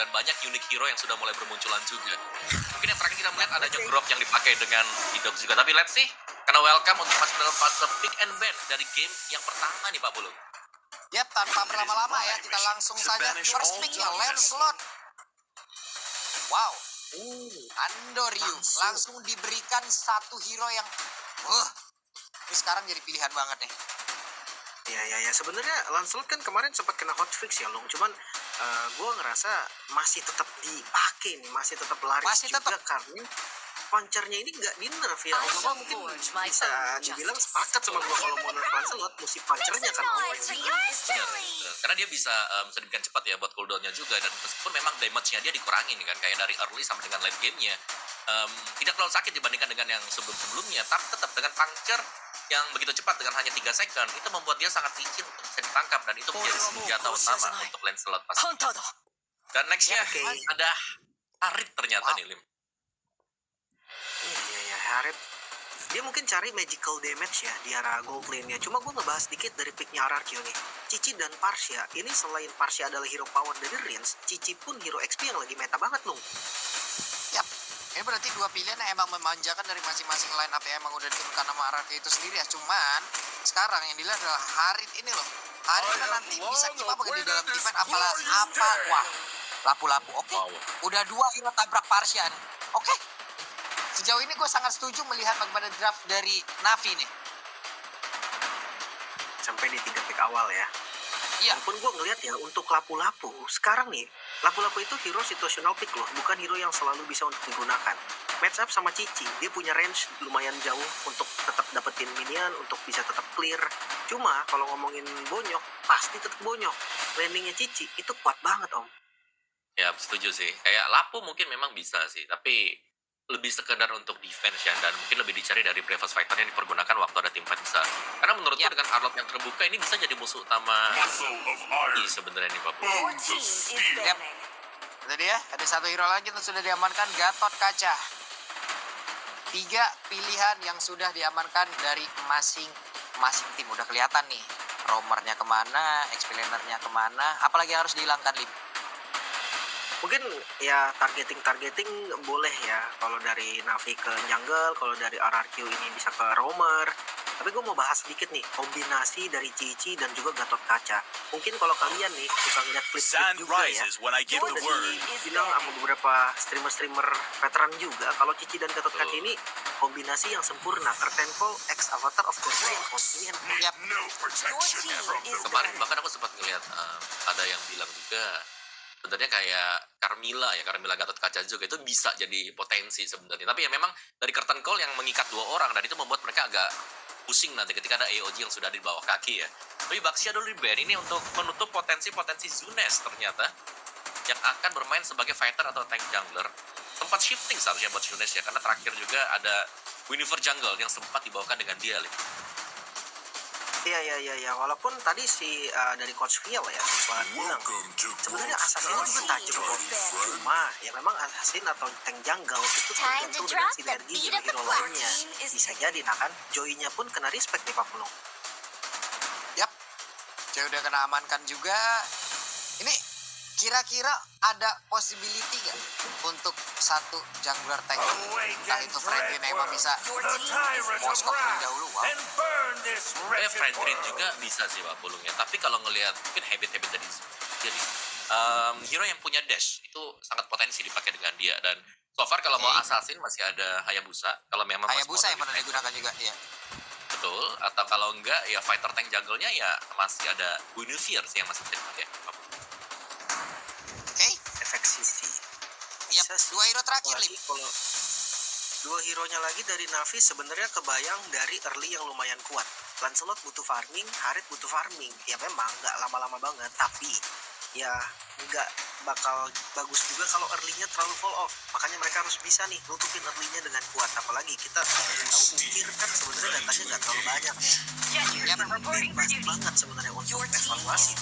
dan banyak unique hero yang sudah mulai bermunculan juga. Mungkin yang terakhir kita melihat adanya grok yang dipakai dengan Hidok juga. Tapi let's see, karena welcome untuk masuk dalam fase pick and ban dari game yang pertama nih Pak Bulung. Yap, tanpa berlama-lama ya, kita langsung saja first picknya Lancelot. Wow, Andoryu langsung diberikan satu hero yang ini sekarang jadi pilihan banget nih. Ya, sebenarnya Lancelot kan kemarin sempat kena hotfix ya, Long. Cuman gue ngerasa masih tetap dipakai nih, masih tetap laris Masih juga tetap. karena punchernya ini nggak di nerf ya. Om mungkin bisa dibilang sepakat sama gue kalau mau nerf Lancelot, mesti punchernya kan Om. Benar. Karena dia bisa sedemikian cepat ya buat cooldownnya juga, dan meskipun memang damage-nya dia dikurangin kan, kayak dari early sampai dengan late game-nya tidak terlalu sakit dibandingkan dengan yang sebelum-sebelumnya, tapi tetap dengan puncture yang begitu cepat dengan hanya 3 second itu membuat dia sangat licin untuk bisa ditangkap, dan itu menjadi senjata utama untuk Lancelot pasti. Dan nextnya ada Harit ternyata nih, Lim. Iya, Harit. Dia mungkin cari magical damage ya di arah gold lane-nya. Cuma gue ngebahas dikit dari picknya RRQ nih. Cici dan Parsia. Ini selain Parsia adalah hero power dari Rins, Cici pun hero XP yang lagi meta banget, Lung. Yap, ini berarti dua pilihan yang emang memanjakan dari masing-masing line up yang emang udah diturunkan sama RRQ itu sendiri ya. Cuman sekarang yang dilihat adalah Harit ini loh. Harit kan nanti bisa keep up di dalam event wah, lapu-lapu. Oke. Udah 2 hero tabrak Parsia nih. Oke. Sejauh ini gue sangat setuju melihat bagaimana draft dari Navi nih. Sampai di 3 pick awal ya. Iya. Walaupun gue ngeliat ya, untuk lapu-lapu, sekarang nih, lapu-lapu itu hero situational pick loh, bukan hero yang selalu bisa untuk digunakan. Match up sama Cici, dia punya range lumayan jauh untuk tetap dapetin minion, untuk bisa tetap clear. Cuma kalau ngomongin bonyok, pasti tetap bonyok. Landingnya Cici itu kuat banget, Om. Ya, setuju sih. Kayak Lapu mungkin memang bisa sih, tapi lebih sekedar untuk defense ya, dan mungkin lebih dicari dari previous fighter yang dipergunakan waktu ada tim fight besar. Karena menurutku dengan Arlot yang terbuka ini bisa jadi musuh utama sebenarnya nih Pak. Yap. Itu dia, ada satu hero lagi yang sudah diamankan, Gatot Kaca. 3 pilihan yang sudah diamankan dari masing-masing tim. Udah kelihatan nih, roamernya kemana, explainernya kemana, apalagi harus dihilangkan, Lim. Mungkin ya targeting boleh ya, kalau dari Navi ke jungle, kalau dari RRQ ini bisa ke roamer. Tapi gue mau bahas sedikit nih, kombinasi dari Cici dan juga Gatot Kaca. Mungkin kalau kalian nih suka ngeliat klip-klip juga ya, bilang sama beberapa streamer veteran juga, kalau Cici dan Gatot Kaca ini kombinasi yang sempurna. Tertempo X Avatar of course yang convenient. Yap. Kemarin bahkan aku sempat ngeliat ada yang bilang juga sebenarnya kayak Carmilla Gatot Kaca juga itu bisa jadi potensi sebenarnya. Tapi ya memang dari curtain call yang mengikat 2 orang, dan itu membuat mereka agak pusing nanti ketika ada AOG yang sudah di bawah kaki ya. Tapi Baxia dulu di ban ini untuk menutup potensi Zunes ternyata yang akan bermain sebagai fighter atau tank jungler. Tempat shifting seharusnya buat Zunes ya, karena terakhir juga ada Winifred Jungle yang sempat dibawakan dengan dia. Iya. Walaupun tadi dari Coach Phil ya sempat bilang sebenarnya Assassin juga tajam. Cuma ya memang Assassin atau tank jungle itu tergantung dengan sinergi hero lainnya. Bisa jadi kan Joy-nya pun kena respect nih Pak Pulung. Yap. Joy udah kena amankan juga. Ini kira-kira ada possibility gak untuk satu jungler tank? Entah itu Franklin yang emang bisa Moskop terlebih dahulu. Wow. Franklin juga bisa sih Pak Pulung ya. Tapi kalau ngelihat mungkin habit dari jadi hero yang punya dash itu sangat potensi dipakai dengan dia. Dan so far kalau mau assassin masih ada Hayabusa. Kalau memang Hayabusa yang pernah digunakan juga ya. Betul. Atau kalau enggak ya fighter tank jungle-nya ya masih ada Guinevere sih yang masih bisa dipakai. Efek sisi. Yap, 2 hero terakhir Lim. Kalau 2 hero-nya lagi dari Navi sebenarnya kebayang dari early yang lumayan kuat. Lancelot butuh farming, Harit butuh farming. Ya memang nggak lama-lama banget, tapi ya nggak bakal bagus juga kalau early-nya terlalu fall off. Makanya mereka harus bisa nih nutupin early-nya dengan kuat. Apalagi kita tahu Ukir kan sebenarnya datanya nggak terlalu banyak ya. Ya bebas banget sebenarnya untuk evaluasi.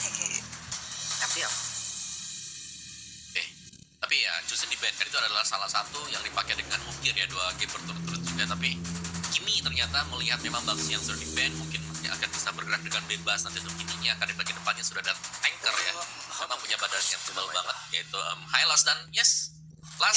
Tapi ya. Tapi ya Jusin di ban kan itu adalah salah satu yang dipakai dengan Ukir ya, 2 game berturut-turut juga. Tapi Kimi ternyata melihat memang Baxi yang sudah di ban mungkin akan bisa bergerak dengan bebas. Nanti untuk Kiminya akan di bagian depannya sudah ada tanker ya, memang punya badan yang tebal banget. yaitu Hylos dan yes